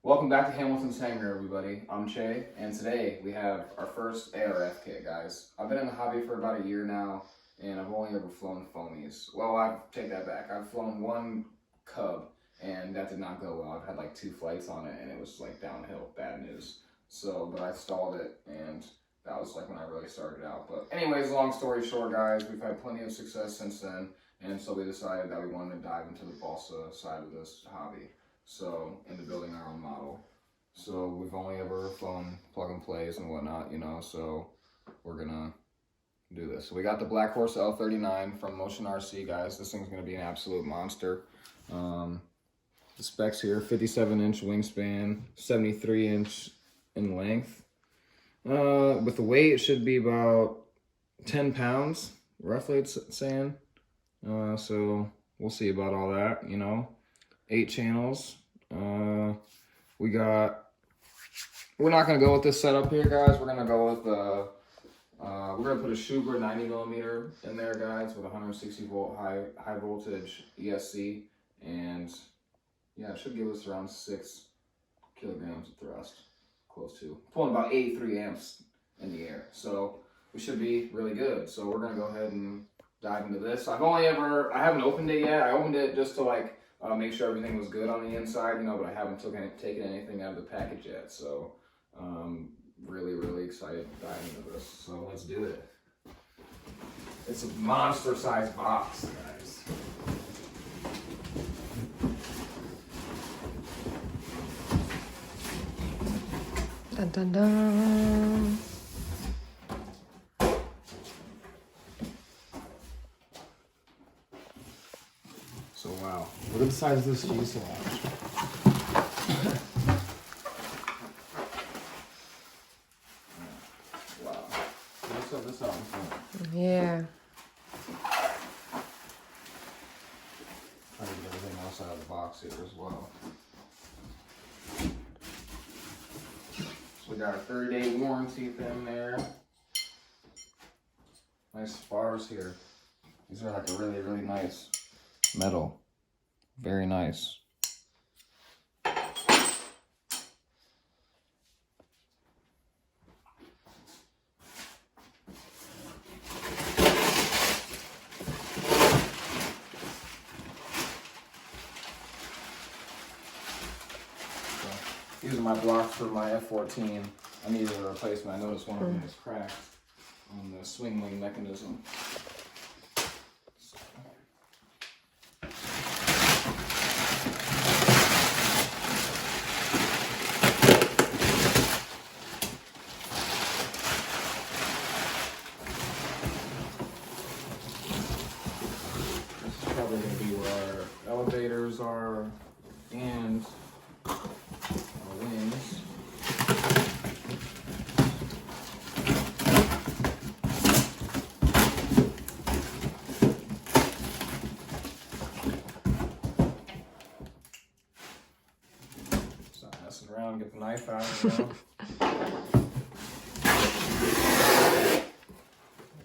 Welcome back to Hamilton's Hangar, everybody. I'm Che, and today we have our first ARF kit, guys. I've been in the hobby for about a year now, and I've only ever flown foamies. Well, I take that back. I've flown one Cub, and that did not go well. I've had like 2 flights on it, and it was like downhill, bad news. So, but I stalled it, and that was like when I really started out. But anyways, long story short, guys, we've had plenty of success since then, and so we decided that we wanted to dive into the balsa side of this hobby. So, into building our own model. So, we've only ever flown plug and plays and whatnot, you know, so we're gonna do this. So, we got the Black Horse L-39 from Motion RC, guys. This thing's gonna be an absolute monster. The specs here, 57-inch wingspan, 73-inch in length. With the weight, it should be about 10 pounds, roughly it's saying. So, we'll see about all that, you know. 8 channels. We're not gonna go with this setup here, guys. We're gonna go with we're gonna put a Schuber 90mm in there, guys, with 160 volt high voltage ESC, and yeah, it should give us around 6 kilograms of thrust, close to pulling about 83 amps in the air. So we should be really good. So we're gonna go ahead and dive into this. I haven't opened it yet. I opened it just to like make sure everything was good on the inside, you know, but I haven't taken anything out of the package yet. So, really excited to dive into this. So let's do it. It's a monster-sized box, guys. Dun dun dun. So wow, look at the size of this fuselage. Wow. Let's set this out in front. Yeah. Try to get everything else out of the box here as well. So we got a 30-day warranty thing there. Nice spars here. These are like a really nice metal. Very nice. These are my blocks for my F-14. I needed a replacement. I noticed one of them was cracked on the swing wing mechanism. Probably going to be where our elevators are and our wings. Stop messing around, get the knife out, you know.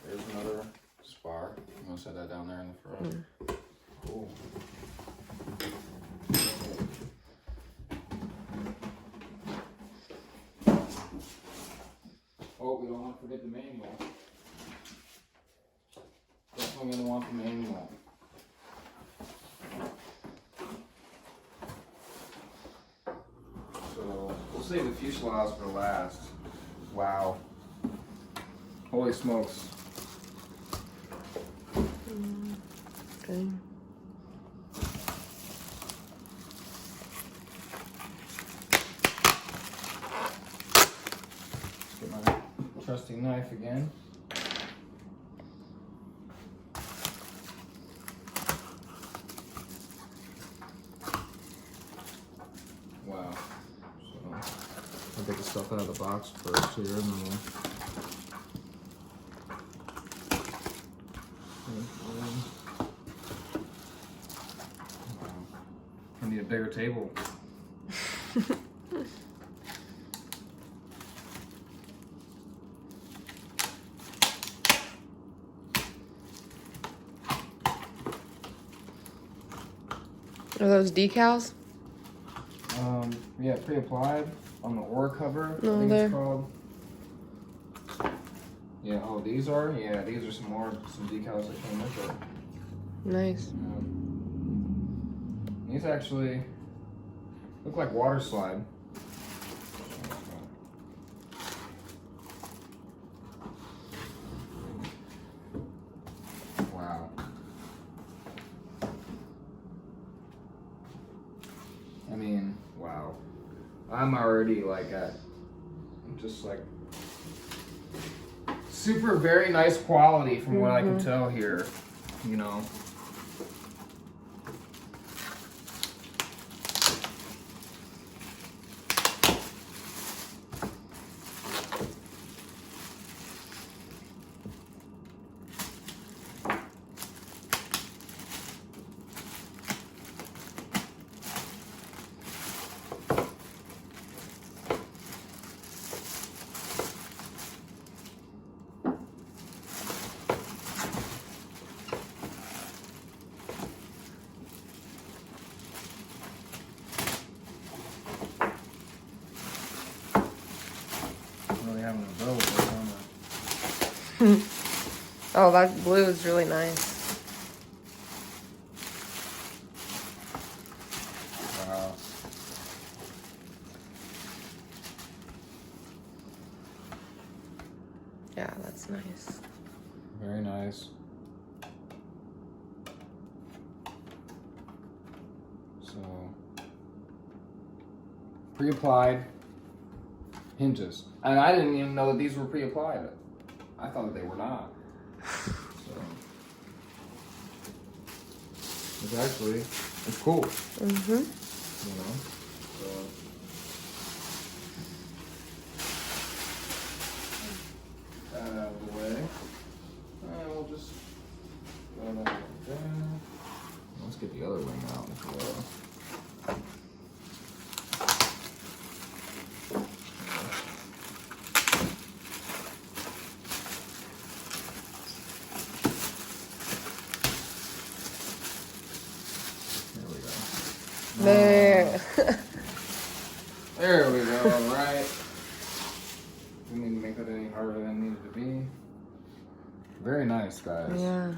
There's another spar. I'm going to set that down there in the front. Cool. Oh, we don't want to forget the manual. Definitely going to want the manual. So, we'll save the fuselage for last. Wow. Holy smokes. Okay. Get my trusty knife again. Wow. So I'll get the stuff out of the box first here, and then we'll. I need a bigger table. Are those decals? Yeah, pre-applied on the oar cover. I Oh, think there. it's called. Yeah. Oh, these are. Yeah, these are some decals that came with it. Nice. These actually look like water slide. Wow. I mean, wow. I'm already like just like super very nice quality from what I can tell here, you know. Really having a go with this, Oh, that blue is really nice. Wow. Yeah, that's nice. Very nice. So, pre-applied hinges. And I didn't even know that these were pre-applied. I thought that they were not. So, it's actually, it's cool. Mm-hmm. You know? So, that out of the way. And we'll just throw that right there. Let's get the other wing out as well. There. There we go, alright. Didn't need to make that any harder than it needed to be. Very nice, guys. Yeah.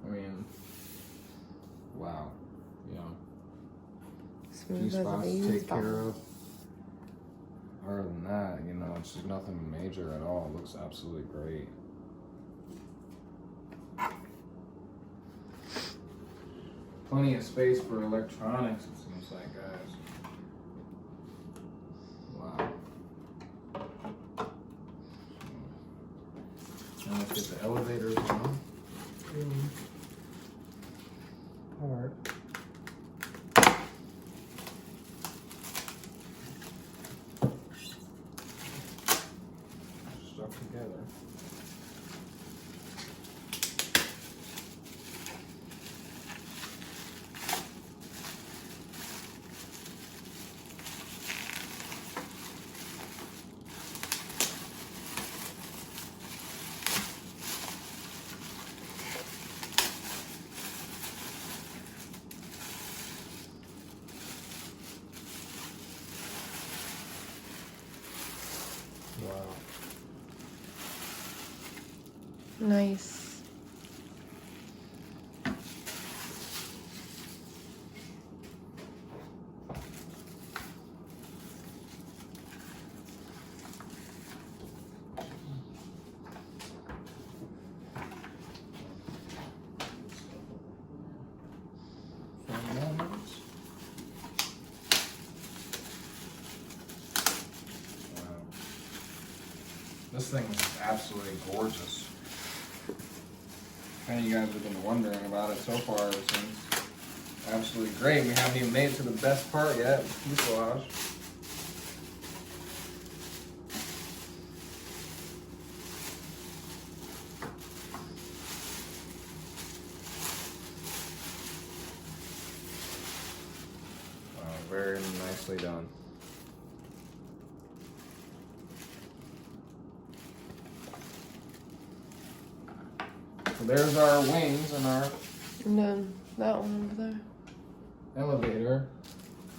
I mean, wow. You know, Smooth as spots a to bee's take care bum. of. Other than that, you know, it's just nothing major at all. It looks absolutely great. Plenty of space for electronics, it seems like, guys. Wow. Now let's get the elevators on. Part. Stuck together. Wow. Nice. This thing is absolutely gorgeous. If any of you guys have been wondering about it so far, it seems absolutely great. We haven't even made it to the best part yet, fuselage. Wow, very nicely done. So there's our wings and our... And then that one over there. elevator.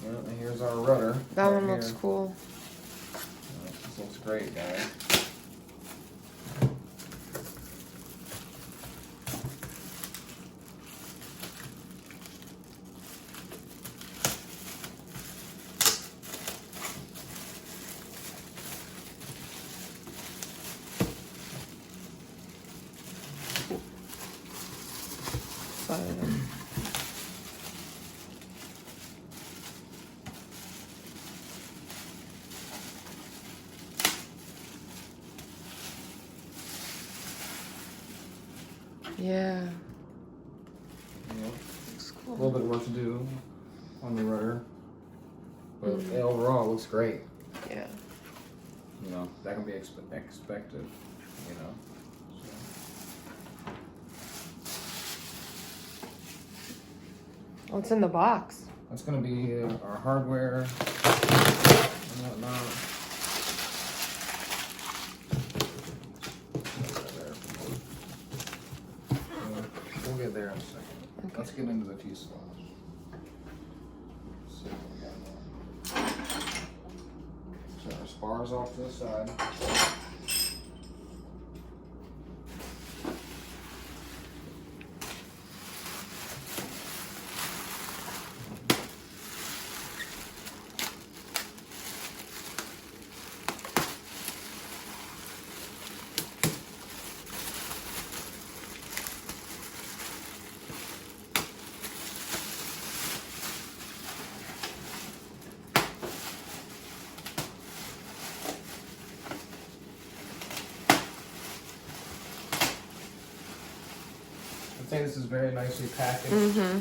Yeah, and here's our rudder. That right one looks here. cool. This looks great, guys. Yeah. Yep. Looks A cool. little bit of work to do on the rudder, but overall it looks great. Yeah. You know, that can be expected, you know. What's in the box? That's going to be our hardware and whatnot. We'll get there in a second. Okay. Let's get into the fuselage. So our spars off to the side. I'd say this is very nicely packaged. Mm-hmm.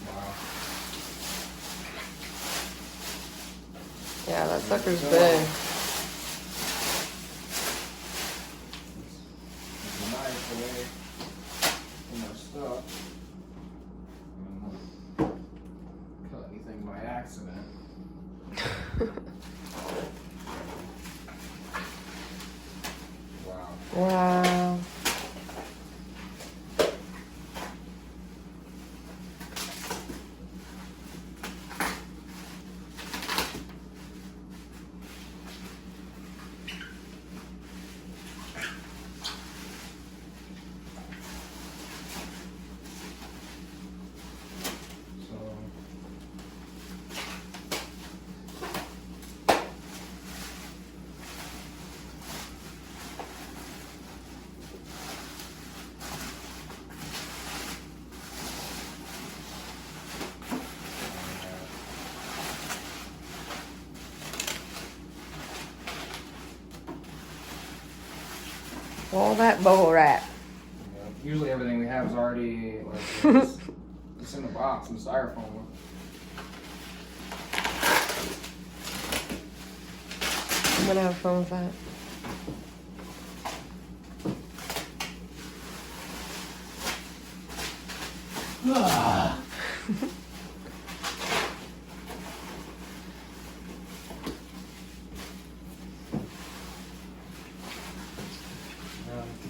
Wow. Yeah, that sucker's So- big. It's a knife away from our stuff. Cut anything by accident. Wow. Wow. So All that bubble wrap. yeah, usually everything we have is already like it's in the box in the styrofoam. I'm gonna have fun with that.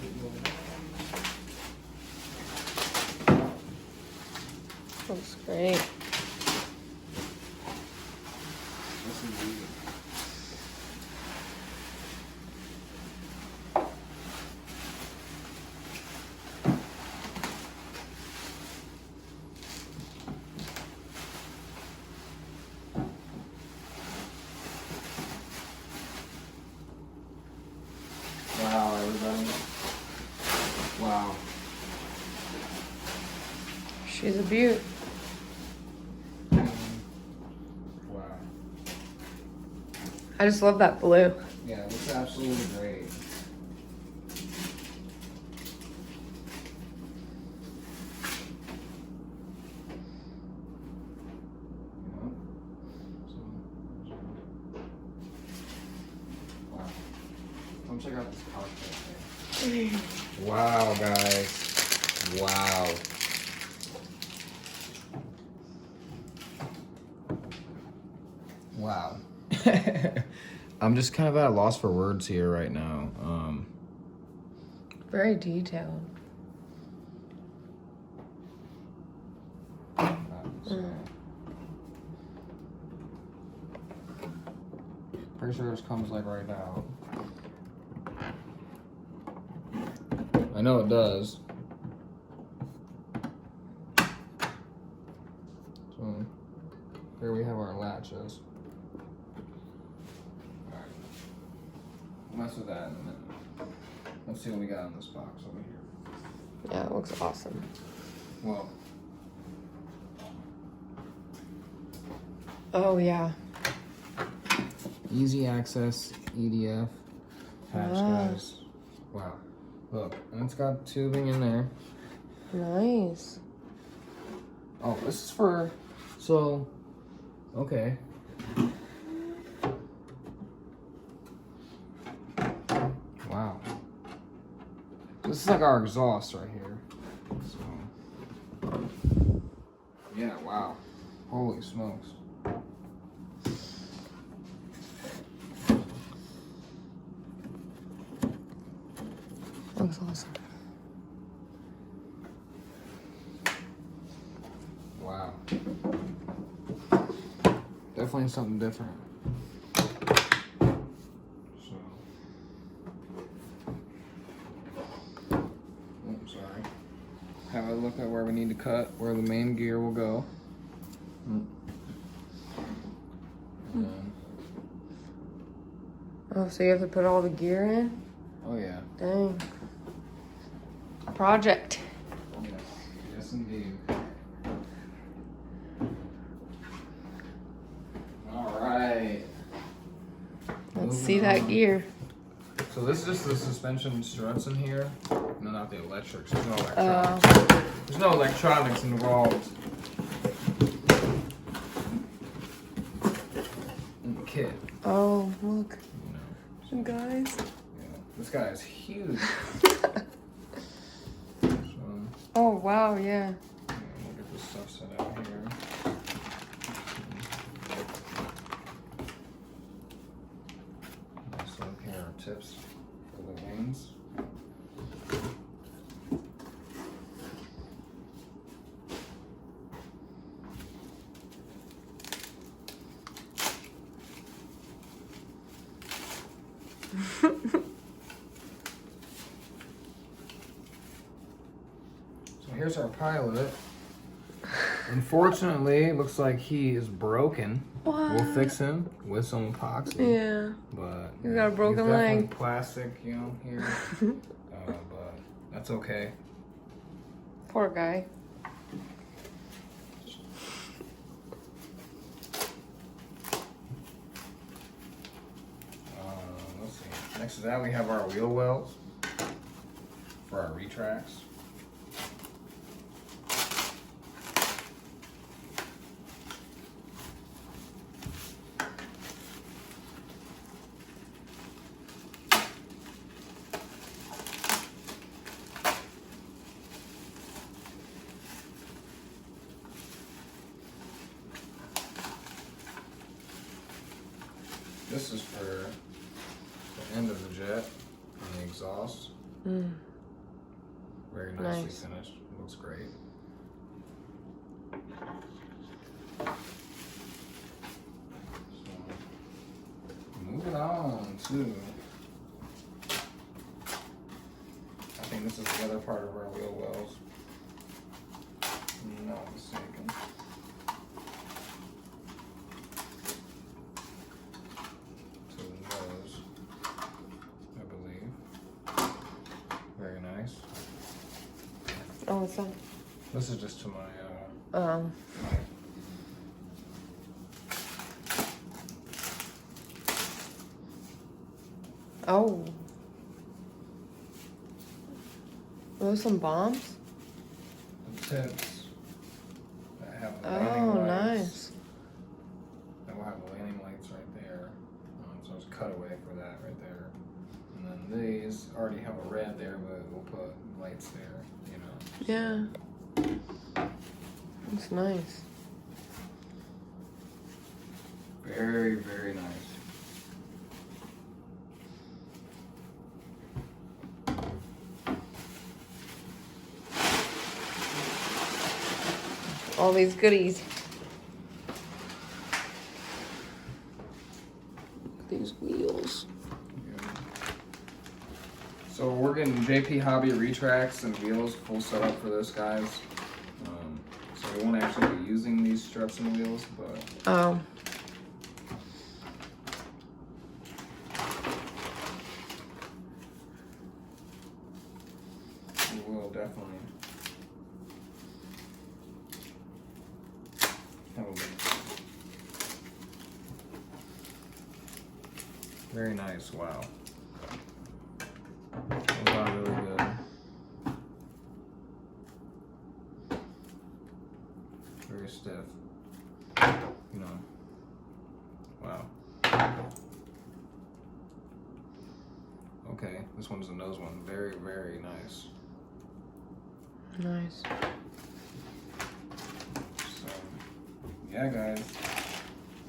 Keep moving on. Looks great. This is easy. Wow, everybody. Wow. She's a beaut. Wow. I just love that blue. Yeah, it looks absolutely great. check out this cockpit. Wow, guys. Wow. Wow. I'm just kind of at a loss for words here right now. Very detailed. Pretty sure this comes like right now. I know it does. So here we have our latches. Alright. We'll mess with that in a minute. Let's see what we got in this box over here. Yeah, it looks awesome. Well, Oh, yeah. easy access EDF patch, Wow. guys. Wow. Look, and it's got tubing in there. Nice. Oh, this is for, so, okay. Wow. This is like our exhaust right here. So, yeah, wow. Holy smokes. Looks awesome. Wow. Definitely something different. So, oops, sorry. Have a look at where we need to cut, where the main gear will go. And then, Oh, so you have to put all the gear in? oh yeah. Dang. Project. Yes, yes indeed. All right. Let's Moving see that on. gear. So this is just the suspension struts in here. No, not the electrics. There's no electronics. There's no electronics involved in the kit. Oh, look. You know. Guys. Yeah. This guy is huge. Oh, wow, yeah. We'll get this stuff set out here. So here are tips for the wings. So here's our pilot. Unfortunately, it looks like he is broken. What? We'll fix him with some epoxy. Yeah. But You got a broken he's definitely leg. plastic, you know, here. But that's okay. Poor guy. Let's see. Next to that, we have our wheel wells for our retracts. This is for the end of the jet and the exhaust. Very nicely Nice. finished. Looks great. So, moving on to, I think this is the other part of our wheel wells. If I'm not mistaken. To the nose, I believe. Very nice. Oh, what's that? This is just to my Um, oh. Are those some bombs? tips that have the Oh, landing lights. nice. That will have the landing lights right there. So it's a cutaway for that right there. And then already have a red there, but we'll put lights there, you know. Yeah. It's nice. Very, very nice. All these goodies. Look at these wheels. Yeah. So we're getting JP Hobby retracts and wheels, full setup for this, guys. So we won't actually be using these struts and wheels, but Oh. we will definitely have a look. Very nice, wow. Wow, really good. Very stiff. You know. Wow. Okay, this one's the nose one. Very, very nice. Nice. So, yeah, guys.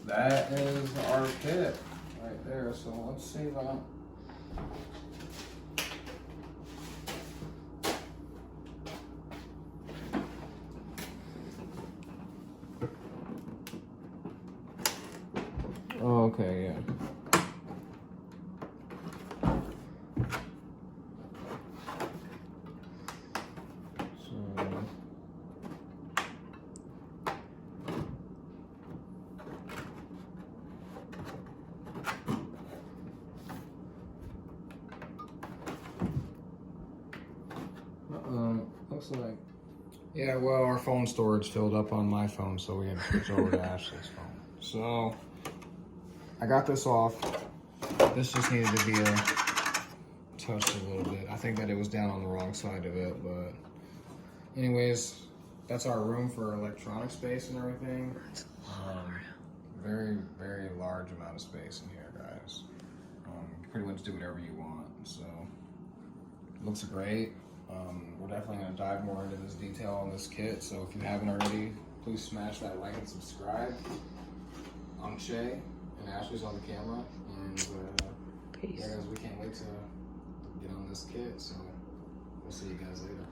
That is our kit right there. So let's see that. Oh, okay, yeah. Looks like. Yeah, well, our phone storage filled up on my phone, so we had to switch over to Ashley's phone. So, I got this off. This just needed to be touched a little bit. I think that it was down on the wrong side of it, but anyways, that's our room for electronic space and everything. Very, very large amount of space in here, guys. You pretty much do whatever you want, so it looks great. We're definitely going to dive more into this detail on this kit, so if you haven't already, please smash that like and subscribe. I'm Shay, and Ashley's on the camera, and Peace. yeah, guys, we can't wait to get on this kit, so we'll see you guys later.